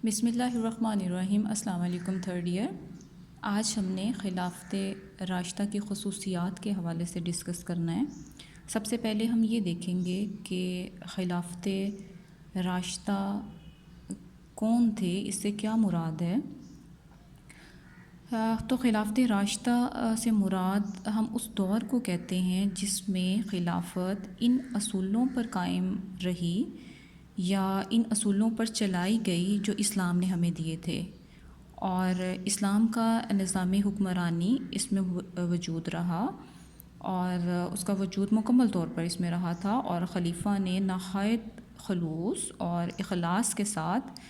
بسم اللہ الرحمن الرحیم۔ السلام علیکم تھرڈ ایئر۔ آج ہم نے خلافت راشدہ کی خصوصیات کے حوالے سے ڈسکس کرنا ہے۔ سب سے پہلے ہم یہ دیکھیں گے کہ خلافت راشدہ کون تھے، اس سے کیا مراد ہے۔ تو خلافت راشدہ سے مراد ہم اس دور کو کہتے ہیں جس میں خلافت ان اصولوں پر قائم رہی یا ان اصولوں پر چلائی گئی جو اسلام نے ہمیں دیے تھے، اور اسلام کا نظام حکمرانی اس میں وجود رہا، اور اس کا وجود مکمل طور پر اس میں رہا تھا، اور خلیفہ نے نہایت خلوص اور اخلاص کے ساتھ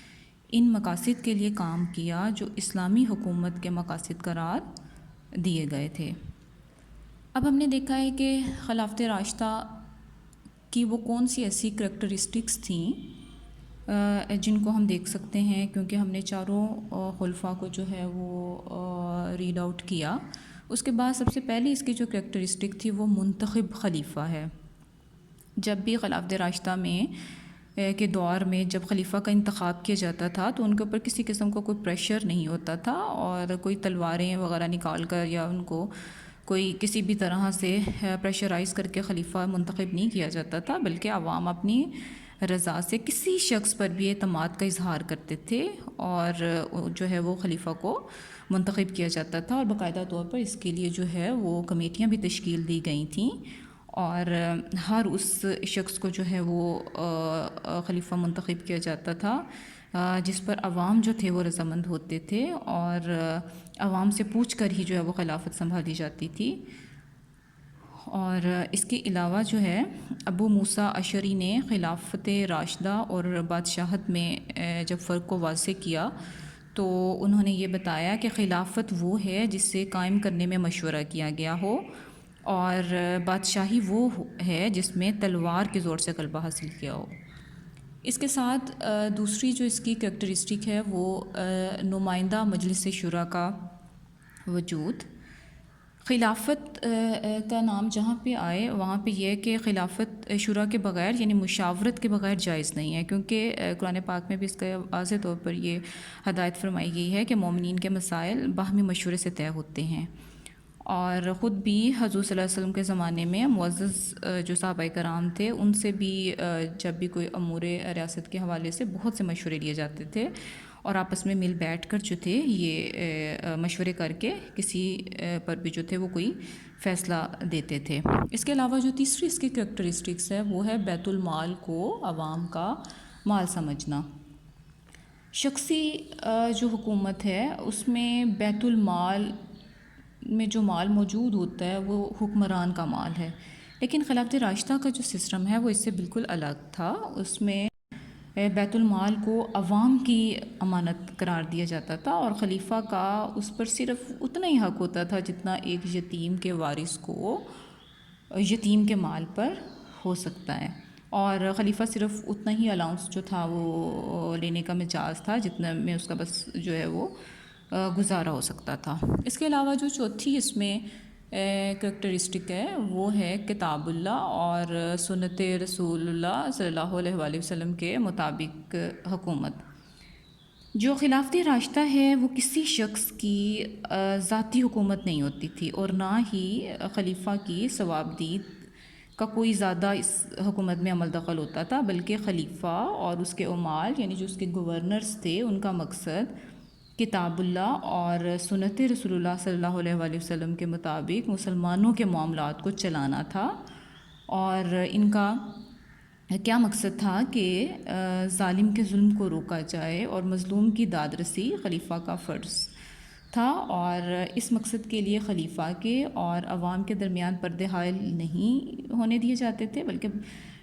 ان مقاصد کے لیے کام کیا جو اسلامی حکومت کے مقاصد قرار دیے گئے تھے۔ اب ہم نے دیکھا ہے کہ خلافت راشدہ کی وہ کون سی ایسی کریکٹرسٹکس تھیں جن کو ہم دیکھ سکتے ہیں، کیونکہ ہم نے چاروں خلفاء کو جو ہے وہ ریڈ آؤٹ کیا۔ اس کے بعد سب سے پہلے اس کی جو کریکٹرسٹک تھی وہ منتخب خلیفہ ہے۔ جب بھی خلافت راشدہ میں کے دور میں جب خلیفہ کا انتخاب کیا جاتا تھا تو ان کے اوپر کسی قسم کا کوئی پریشر نہیں ہوتا تھا، اور کوئی تلواریں وغیرہ نکال کر یا ان کو کوئی کسی بھی طرح سے پریشرائز کر کے خلیفہ منتخب نہیں کیا جاتا تھا، بلکہ عوام اپنی رضا سے کسی شخص پر بھی اعتماد کا اظہار کرتے تھے اور جو ہے وہ خلیفہ کو منتخب کیا جاتا تھا، اور باقاعدہ طور پر اس کے لیے جو ہے وہ کمیٹیاں بھی تشکیل دی گئی تھیں، اور ہر اس شخص کو جو ہے وہ خلیفہ منتخب کیا جاتا تھا جس پر عوام جو تھے وہ رضامند ہوتے تھے، اور عوام سے پوچھ کر ہی جو ہے وہ خلافت سنبھالی جاتی تھی۔ اور اس کے علاوہ جو ہے ابو موسیٰ اشعری نے خلافت راشدہ اور بادشاہت میں جب فرق کو واضح کیا تو انہوں نے یہ بتایا کہ خلافت وہ ہے جس سے قائم کرنے میں مشورہ کیا گیا ہو، اور بادشاہی وہ ہے جس میں تلوار کے زور سے غلبہ حاصل کیا ہو۔ اس کے ساتھ دوسری جو اس کی کریکٹرسٹک ہے وہ نمائندہ مجلس شورا کا وجود۔ خلافت کا نام جہاں پہ آئے وہاں پہ یہ ہے کہ خلافت شورا کے بغیر یعنی مشاورت کے بغیر جائز نہیں ہے، کیونکہ قرآن پاک میں بھی اس کا واضح طور پر یہ ہدایت فرمائی گئی ہے کہ مومنین کے مسائل باہمی مشورے سے طے ہوتے ہیں، اور خود بھی حضور صلی اللہ علیہ وسلم کے زمانے میں معزز جو صحابہ کرام تھے ان سے بھی جب بھی کوئی امور ریاست کے حوالے سے بہت سے مشورے لیے جاتے تھے، اور آپس میں مل بیٹھ کر جو تھے یہ مشورے کر کے کسی پر بھی جو تھے وہ کوئی فیصلہ دیتے تھے۔ اس کے علاوہ جو تیسری اس کی کریکٹرسٹکس ہے وہ ہے بیت المال کو عوام کا مال سمجھنا۔ شخصی جو حکومت ہے اس میں بیت المال میں جو مال موجود ہوتا ہے وہ حکمران کا مال ہے، لیکن خلافت راشدہ کا جو سسٹم ہے وہ اس سے بالکل الگ تھا۔ اس میں بیت المال کو عوام کی امانت قرار دیا جاتا تھا، اور خلیفہ کا اس پر صرف اتنا ہی حق ہوتا تھا جتنا ایک یتیم کے وارث کو یتیم کے مال پر ہو سکتا ہے، اور خلیفہ صرف اتنا ہی الاؤنس جو تھا وہ لینے کا مجاز تھا جتنا میں اس کا بس جو ہے وہ گزارا ہو سکتا تھا۔ اس کے علاوہ جو چوتھی اس میں کریکٹرسٹک ہے وہ ہے کتاب اللہ اور سنت رسول اللہ صلی اللہ علیہ وآلہ وسلم کے مطابق حکومت۔ جو خلافت راشدہ ہے وہ کسی شخص کی ذاتی حکومت نہیں ہوتی تھی، اور نہ ہی خلیفہ کی ثوابدید کا کوئی زیادہ اس حکومت میں عمل دخل ہوتا تھا، بلکہ خلیفہ اور اس کے عمال یعنی جو اس کے گورنرز تھے ان کا مقصد کتاب اللہ اور سنت رسول اللہ صلی اللہ علیہ وآلہ وسلم کے مطابق مسلمانوں کے معاملات کو چلانا تھا، اور ان کا کیا مقصد تھا کہ ظالم کے ظلم کو روکا جائے اور مظلوم کی داد رسی خلیفہ کا فرض تھا، اور اس مقصد کے لیے خلیفہ کے اور عوام کے درمیان پردے حائل نہیں ہونے دیے جاتے تھے، بلکہ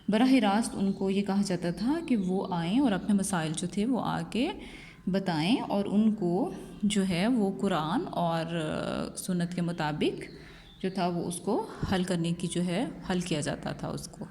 براہ راست ان کو یہ کہا جاتا تھا کہ وہ آئیں اور اپنے مسائل جو تھے وہ آ کے بتائیں، اور ان کو جو ہے وہ قرآن اور سنت کے مطابق جو تھا وہ اس کو حل کرنے کی جو ہے حل کیا جاتا تھا اس کو۔